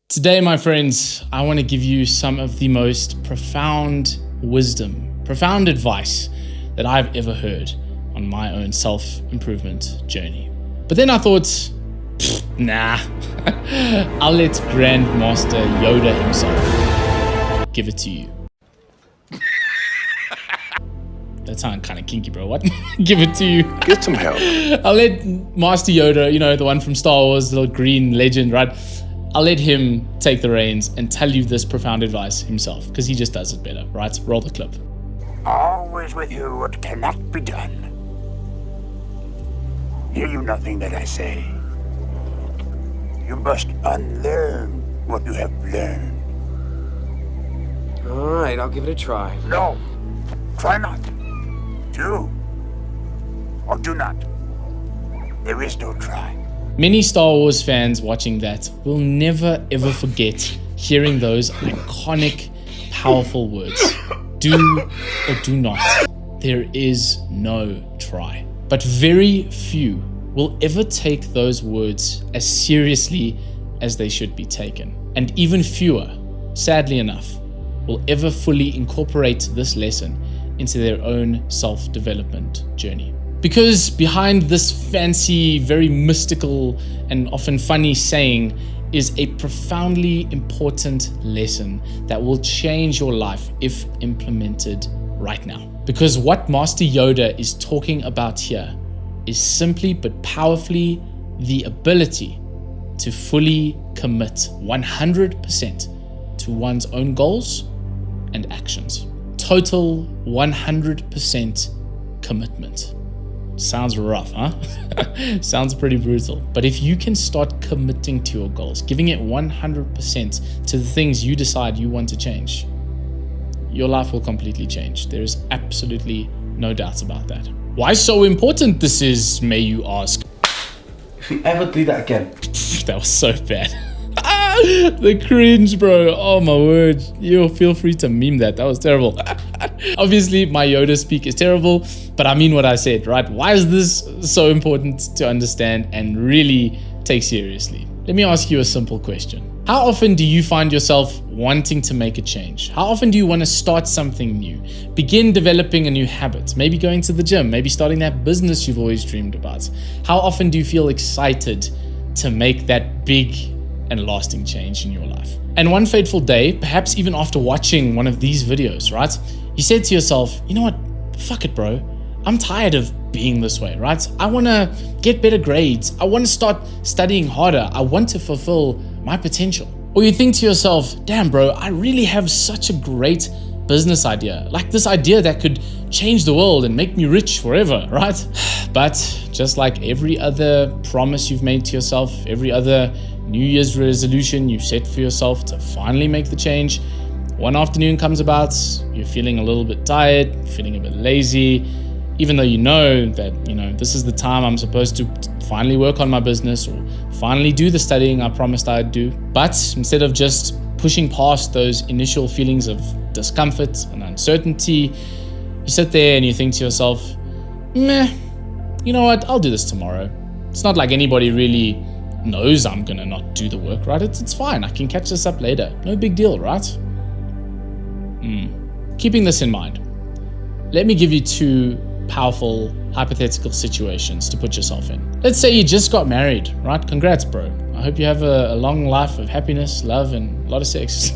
Today, my friends, I want to give you some of the most profound wisdom, profound advice that I've ever heard on my own self-improvement journey. But then I thought, nah, I'll let Grandmaster Yoda himself give it to you. That sounded kind of kinky, bro. What? Give it to you. Get some help. I'll let Master Yoda, the one from Star Wars, the little green legend, right? I'll let him take the reins and tell you this profound advice himself, because he just does it better, right? Roll the clip. Always with you what cannot be done. Hear you nothing that I say. You must unlearn what you have learned. All right, I'll give it a try. No, try not. Do or do not. There is no try. Many Star Wars fans watching that will never ever forget hearing those iconic, powerful words. Do or do not. There is no try. But very few will ever take those words as seriously as they should be taken. And even fewer, sadly enough, will ever fully incorporate this lesson into their own self-development journey. Because behind this fancy, very mystical, and often funny saying is a profoundly important lesson that will change your life if implemented right now. Because what Master Yoda is talking about here is simply but powerfully the ability to fully commit 100% to one's own goals and actions. Total 100% commitment. Sounds rough, huh? Sounds pretty brutal. But if you can start committing to your goals, giving it 100% to the things you decide you want to change, your life will completely change. There is absolutely no doubts about that. Why so important this is, may you ask? If you ever do that again. That was so bad. The cringe, bro. Oh my word. You feel free to meme that. That was terrible. Obviously, my Yoda speak is terrible, but I mean what I said, right? Why is this so important to understand and really take seriously? Let me ask you a simple question. How often do you find yourself wanting to make a change? How often do you want to start something new? Begin developing a new habit? Maybe going to the gym, maybe starting that business you've always dreamed about. How often do you feel excited to make that big and lasting change in your life? And one fateful day, perhaps even after watching one of these videos, right? You said to yourself, you know what? Fuck it, bro. I'm tired of being this way, right? I want to get better grades. I want to start studying harder. I want to fulfill my potential. Or you think to yourself, damn, bro, I really have such a great business idea. Like this idea that could change the world and make me rich forever, right? But just like every other promise you've made to yourself, every other New Year's resolution you set for yourself to finally make the change, one afternoon comes about, you're feeling a little bit tired, feeling a bit lazy, even though you know that, this is the time I'm supposed to finally work on my business or finally do the studying I promised I'd do. But instead of just pushing past those initial feelings of discomfort and uncertainty, you sit there and you think to yourself, meh, you know what, I'll do this tomorrow. It's not like anybody really knows I'm gonna not do the work, right? It's fine, I can catch this up later. No big deal, right? Keeping this in mind, let me give you two powerful hypothetical situations to put yourself in. Let's say you just got married, right? Congrats, bro. I hope you have a long life of happiness, love, and a lot of sex.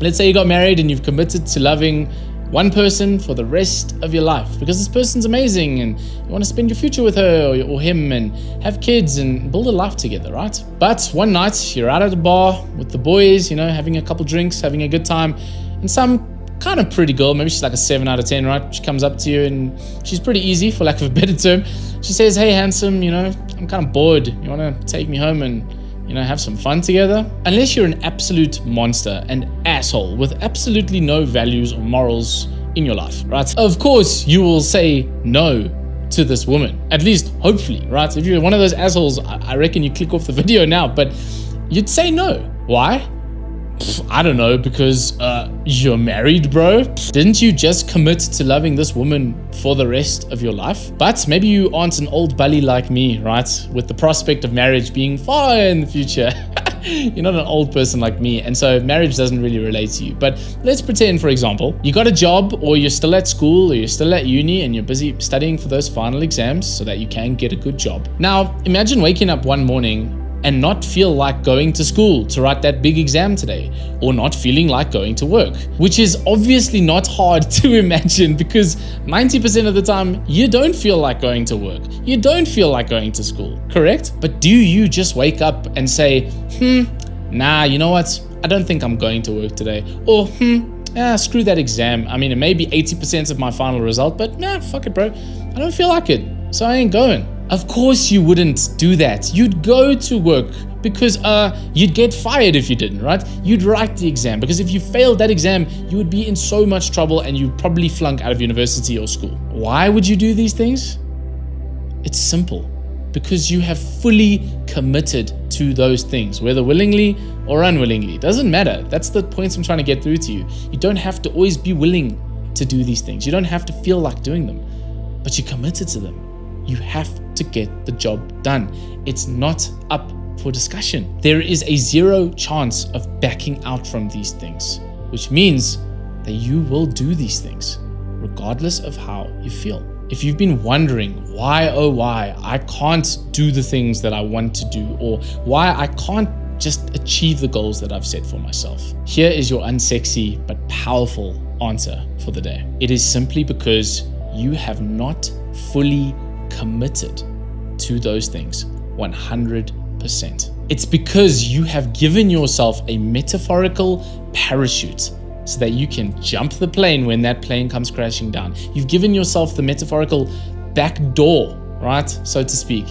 Let's say you got married and you've committed to loving one person for the rest of your life because this person's amazing and you want to spend your future with her or him and have kids and build a life together, right? But one night you're out at a bar with the boys, having a couple drinks, having a good time, and some kind of pretty girl, maybe she's like a 7 out of 10, right? She comes up to you and she's pretty easy, for lack of a better term. She says, hey, handsome, I'm kind of bored. You want to take me home and, have some fun together? Unless you're an absolute monster and asshole with absolutely no values or morals in your life, right? Of course, you will say no to this woman, at least hopefully, right? If you're one of those assholes, I reckon you click off the video now, but you'd say no. Why? I don't know, because you're married, bro. Didn't you just commit to loving this woman for the rest of your life? But maybe you aren't an old bully like me, right? With the prospect of marriage being far in the future. You're not an old person like me, and so marriage doesn't really relate to you. But let's pretend, for example, you got a job, or you're still at school, or you're still at uni, and you're busy studying for those final exams so that you can get a good job. Now, imagine waking up one morning and not feel like going to school to write that big exam today, or not feeling like going to work, which is obviously not hard to imagine, because 90% of the time you don't feel like going to work, you don't feel like going to school, correct? But do you just wake up and say, nah, you know what, I don't think I'm going to work today, or screw that exam, I mean, it may be 80% of my final result, but nah, fuck it, bro, I don't feel like it, so I ain't going. Of course you wouldn't do that. You'd go to work, because you'd get fired if you didn't, right? You'd write the exam, because if you failed that exam, you would be in so much trouble and you'd probably flunk out of university or school. Why would you do these things? It's simple. Because you have fully committed to those things, whether willingly or unwillingly. It doesn't matter. That's the point I'm trying to get through to you. You don't have to always be willing to do these things. You don't have to feel like doing them, but you're committed to them. You have to get the job done. It's not up for discussion. There is a 0 chance of backing out from these things, which means that you will do these things regardless of how you feel. If you've been wondering why, oh why, I can't do the things that I want to do, or why I can't just achieve the goals that I've set for myself, here is your unsexy but powerful answer for the day. It is simply because you have not fully committed to those things 100%. It's because you have given yourself a metaphorical parachute so that you can jump the plane when that plane comes crashing down. You've given yourself the metaphorical back door, right? So to speak.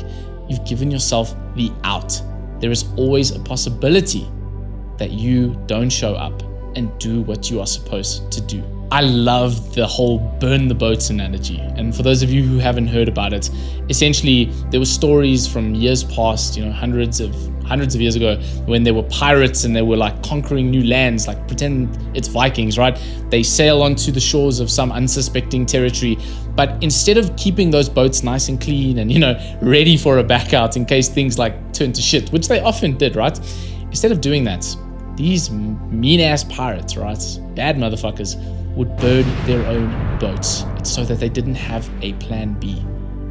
You've given yourself the out. There is always a possibility that you don't show up and do what you are supposed to do. I love the whole burn the boats analogy. And for those of you who haven't heard about it, essentially there were stories from years past, hundreds of years ago, when there were pirates and they were like conquering new lands, like pretend it's Vikings, right? They sail onto the shores of some unsuspecting territory, but instead of keeping those boats nice and clean and, ready for a back out in case things like turn to shit, which they often did, right? Instead of doing that, these mean ass pirates, right? Bad motherfuckers, would burn their own boats so that they didn't have a plan B.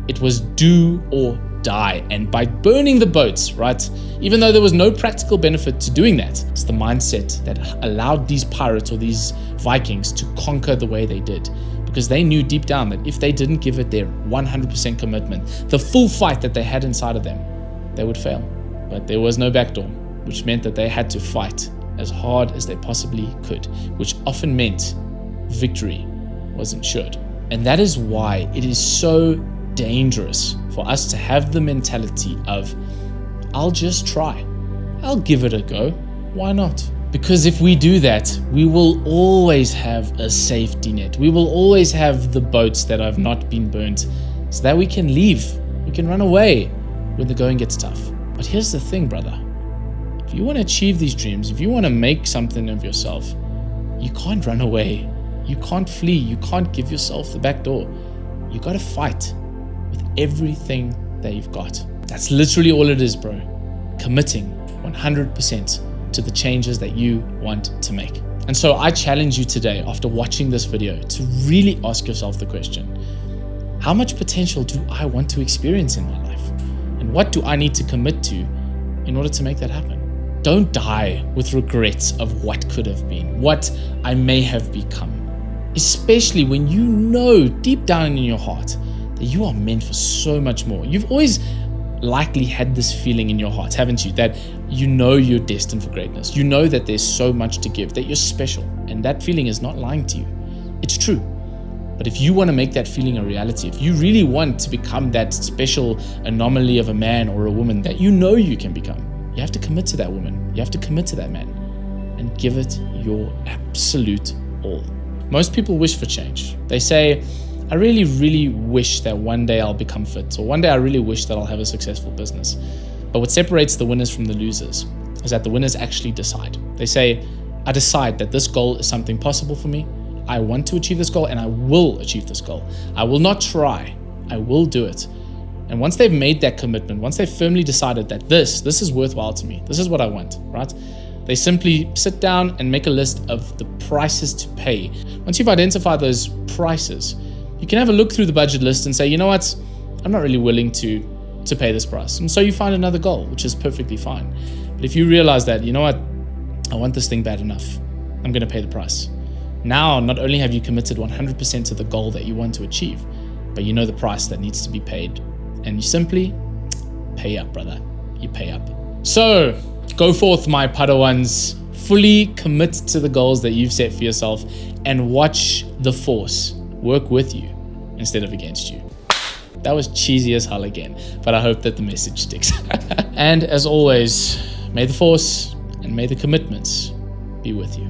It was do or die. And by burning the boats, right, even though there was no practical benefit to doing that, it's the mindset that allowed these pirates or these Vikings to conquer the way they did. Because they knew deep down that if they didn't give it their 100% commitment, the full fight that they had inside of them, they would fail. But there was no backdoor, which meant that they had to fight as hard as they possibly could, which often meant victory was ensured. And that is why it is so dangerous for us to have the mentality of, I'll just try, I'll give it a go, why not? Because if we do that, we will always have a safety net. We will always have the boats that have not been burnt so that we can leave, we can run away when the going gets tough. But here's the thing, brother. If you want to achieve these dreams, if you want to make something of yourself, you can't run away. You can't flee. You can't give yourself the back door. You got to fight with everything that you've got. That's literally all it is, bro. Committing 100% to the changes that you want to make. And so I challenge you today, after watching this video, to really ask yourself the question, how much potential do I want to experience in my life? And what do I need to commit to in order to make that happen? Don't die with regrets of what could have been, what I may have become. Especially when you know deep down in your heart that you are meant for so much more. You've always likely had this feeling in your heart, haven't you? That you know you're destined for greatness. You know that there's so much to give, that you're special. And that feeling is not lying to you. It's true. But if you want to make that feeling a reality, if you really want to become that special anomaly of a man or a woman that you know you can become, you have to commit to that woman. You have to commit to that man and give it your absolute all. Most people wish for change. They say, I really, really wish that one day I'll become fit, or one day I really wish that I'll have a successful business. But what separates the winners from the losers is that the winners actually decide. They say, I decide that this goal is something possible for me. I want to achieve this goal and I will achieve this goal. I will not try. I will do it. And once they've made that commitment, once they've firmly decided that this is worthwhile to me, this is what I want, right? They simply sit down and make a list of the prices to pay. Once you've identified those prices, you can have a look through the budget list and say, you know what, I'm not really willing to pay this price. And so you find another goal, which is perfectly fine. But if you realize that, you know what, I want this thing bad enough, I'm going to pay the price. Now, not only have you committed 100% to the goal that you want to achieve, but you know the price that needs to be paid. And you simply pay up, brother. You pay up. So, go forth, my Padawans. Fully commit to the goals that you've set for yourself and watch the Force work with you instead of against you. That was cheesy as hell again, but I hope that the message sticks. And as always, may the Force and may the commitments be with you.